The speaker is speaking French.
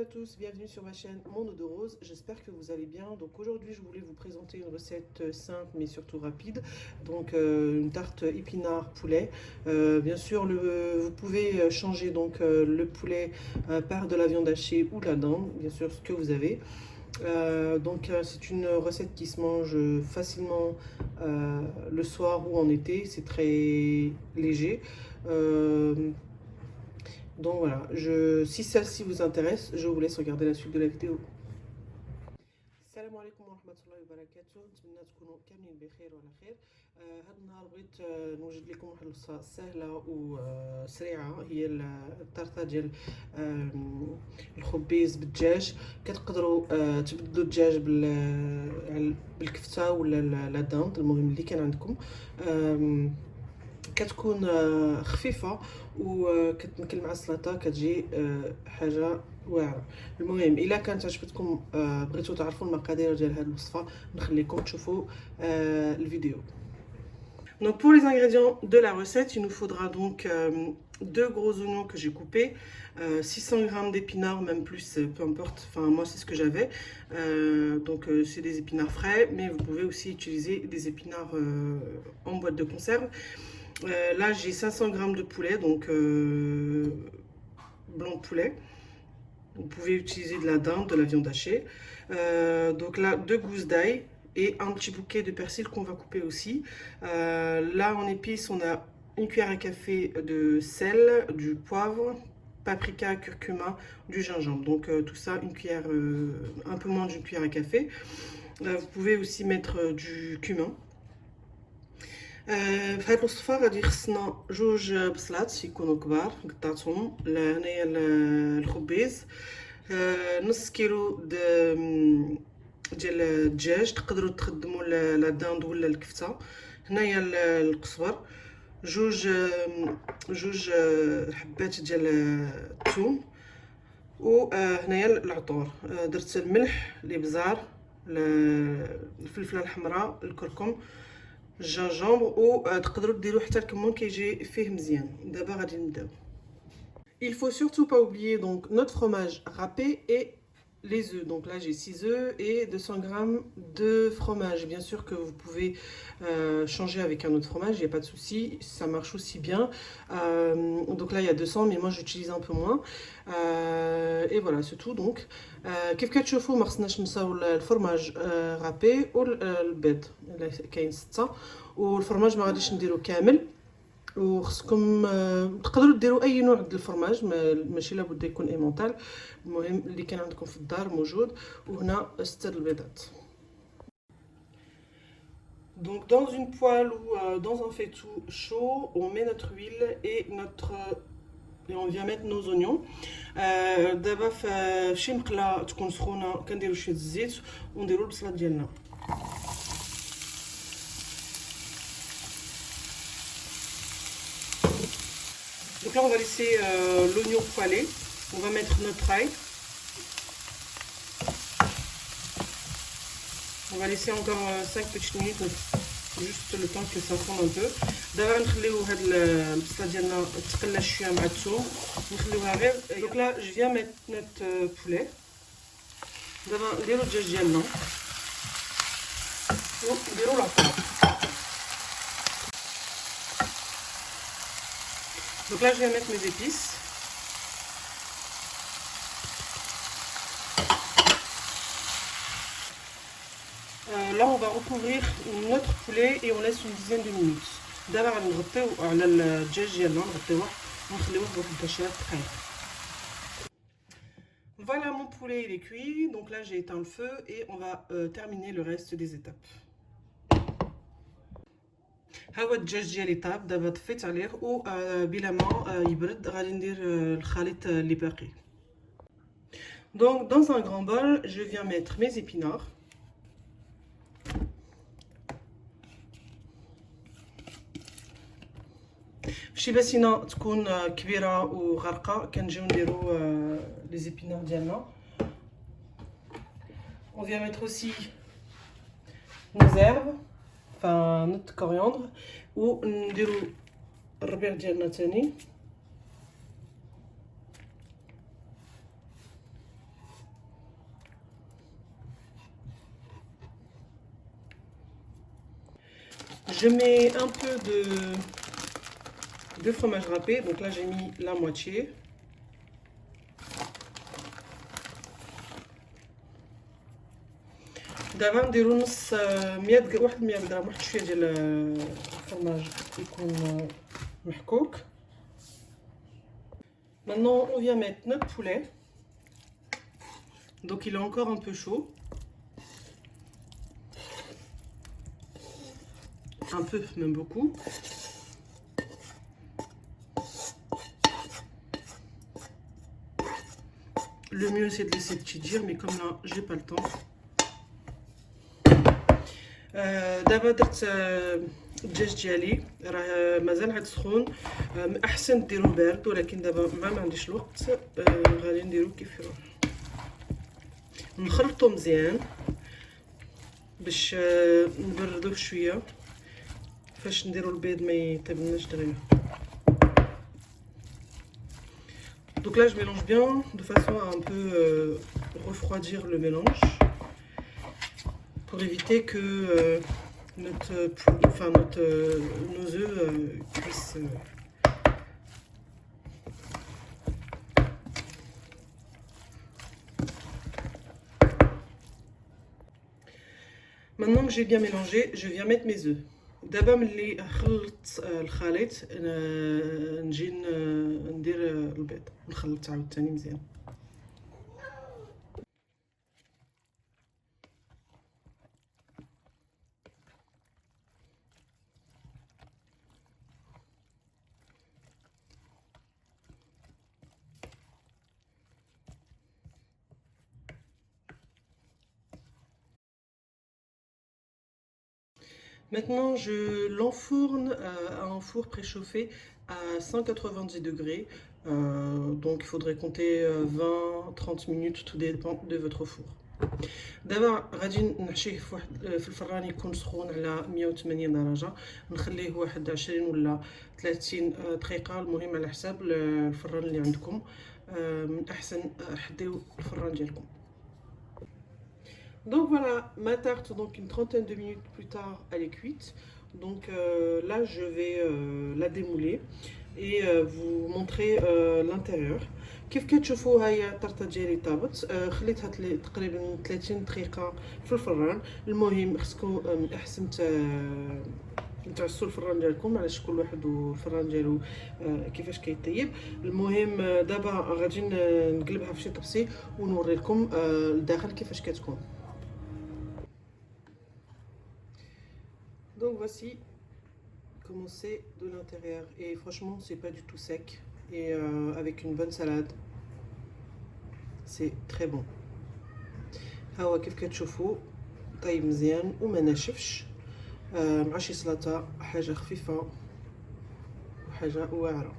à tous, bienvenue sur ma chaîne Mon Eau de Rose, j'espère que vous allez bien. Donc aujourd'hui je voulais vous présenter une recette simple mais surtout rapide. Donc une tarte épinard poulet. Bien sûr vous pouvez changer donc le poulet par de la viande hachée ou de la dinde, bien sûr ce que vous avez. C'est une recette qui se mange facilement le soir ou en été, c'est très léger. Donc voilà, si celle-ci vous intéresse, je vous laisse regarder la suite de la vidéo. السلام عليكم ورحمة الله وبركاته، نتمنى تكونوا كاملين بخير وعلى خير. هذا النهار بغيت نوجد لكم واحد الوصفة سهلة وسريعة، هي الطرطة ديال الخبيز بالدجاج. كتقدروا تبدلوا الدجاج بالكفتة ولا لا داند، المهم اللي كان عندكم. كتكون خفيفه وكتمكن مع السلطه، كتجي حاجه واعره. المهم الا كانت عجبتكم بغيتوا تعرفوا المقادير ديال هذه الوصفه، نخليكم تشوفوا الفيديو. Donc pour les ingrédients de la recette, il nous faudra donc deux gros oignons que j'ai coupés, 600 g d'épinards, même plus, peu importe, enfin moi c'est ce que j'avais. C'est des épinards frais, mais vous pouvez aussi utiliser des épinards en boîte de conserve. Là j'ai 500 g de poulet, donc blanc de poulet. Vous pouvez utiliser de la dinde, de la viande hachée. Donc là, 2 gousses d'ail et un petit bouquet de persil qu'on va couper aussi. Là en épices, on a une cuillère à café de sel, du poivre, paprika, curcuma, du gingembre. Donc tout ça, une cuillère, un peu moins d'une cuillère à café. Vous pouvez aussi mettre du cumin. في هاد الوصفه غادي خصنا جوج بصلات يكونوا كبار قطعتهم. هنايا الخبيز، نص كيلو ديال الدجاج، تقدروا تخدموا لا داند ولا الكفته. هنايا القزبر، جوج حبات ديال الثوم، وهنايا العطور. درت الملح، الابزار، الفلفله الحمراء، الكركم، الجنجبر، وتقدروا ديروا حتى الكمون كيجي فيه مزيان. دابا غادي نبداو. Il faut surtout pas oublier donc notre fromage râpé et les œufs. Donc là j'ai 6 œufs et 200 g de fromage. Bien sûr que vous pouvez changer avec un autre fromage, il n'y a pas de souci, ça marche aussi bien. Donc là il y a 200, mais moi j'utilise un peu moins. Et voilà, c'est tout. Donc كيف كتشوفوا ما خصناش نساو الفرماج رابي والبيض، كاين 6، والفرماج ما غاديش نديرو كامل. وخصكم تقدروا ديروا اي نوع ديال الفرماج، ماشي لابد يكون ايمونتال، المهم اللي كان عندكم في الدار موجود. وهنا 6 البيضات. Donc dans une poêle ou dans un faitout chaud, on met notre huile et on vient mettre nos oignons. دابا في شي مقله تكون سخونه كنديروا شويه الزيت ونديروا البصلات ديالنا. Donc là on va laisser l'oignon poêler. On va mettre notre ail. On va laisser encore 5 petites minutes, juste le temps que ça fonde un peu. دابا نخليو هاد البصله ديالنا تقلى شويه مع الثوم، نخليوها غير. Donc là je viens mettre notre poulet. دابا نديرو الدجاج ديالنا ونديرو لاطاط. Donc là je viens mettre mes épices. Là on va recouvrir notre poulet et on laisse une dizaine de minutes. دابا غادي نغطيو على الدجاج ديالنا، نغطيوه ونخليوه بواحد 10 دقائق. Voilà, mon poulet il est cuit, donc là j'ai éteint le feu et on va terminer le reste des étapes. ها هو الدجاج ديالي طاب، دابا طفيت عليه وبلا ما يبرد غادي ندير الخليط اللي باقي. Donc dans un grand bol, je viens mettre mes épinards. فشي باسينه تكون كبيره وغارقه كنجيو نديرو لي épinards ديالنا. On vient mettre aussi nos herbes, enfin notre coriandre, ونديرو الربيع ديالنا تاني. Je mets un peu de fromage râpé. Donc là, j'ai mis la moitié. دابا نديرو نص 100 غرام واحد شويه ديال الفرماج يكون محكوك. Maintenant on vient mettre notre poulet. Donc il est encore un peu chaud. Un peu, même beaucoup. Le mieux c'est de laisser tiédir, mais comme là j'ai pas le temps. دابا درت الدجاج ديالي راه مازال عاد سخون. احسن ديروه بارد، ولكن دابا ما عنديش الوقت. غادي نديرو كيف يروح. نخلطو مزيان باش نبردوه شويه فاش نديرو البيض ما يطيبلناش دغيا. Donc là je mélange bien de façon à un peu refroidir le mélange pour éviter que nos œufs cuisent. Maintenant que j'ai bien mélangé, je viens mettre mes œufs. دابا ملي خلطت الخليط نجي ندير البيض، نخلط عاوتاني مزيان. Maintenant, je l'enfourne à un four préchauffé à 190 degrés. Donc, il faudrait compter 20-30 minutes, tout dépend de votre four. دابا غادي نحشيه في الفران يكون سخون على 180 درجة. نخليه واحد 20 ولا 30 دقيقة، المهم على حساب الفران اللي عندكم. من أحسن حديو الفران ديالكم. Donc voilà, ma tarte, donc une trentaine de minutes plus tard, elle est cuite. Donc là, je vais la démouler et vous montrer l'intérieur. كيف كتشوفوا هاي الطرطه ديالي طابت. خليتها تقريبا 30 دقيقه في الفران. المهم خصكم من الاحسن تعسوا الفران ديالكم، علاش كل واحد والفران ديالو كيفاش كيطيب. المهم دابا غادي نقلبها في شي طبسي ونوري لكم الداخل كيفاش كتكون. Donc voici comment c'est de l'intérieur, et franchement c'est pas du tout sec, et avec une bonne salade c'est très bon. ها هو كيف كتشوفوا طيب مزيان وما ناشفش، مع شي سلطه، حاجه خفيفه وحاجه واعره.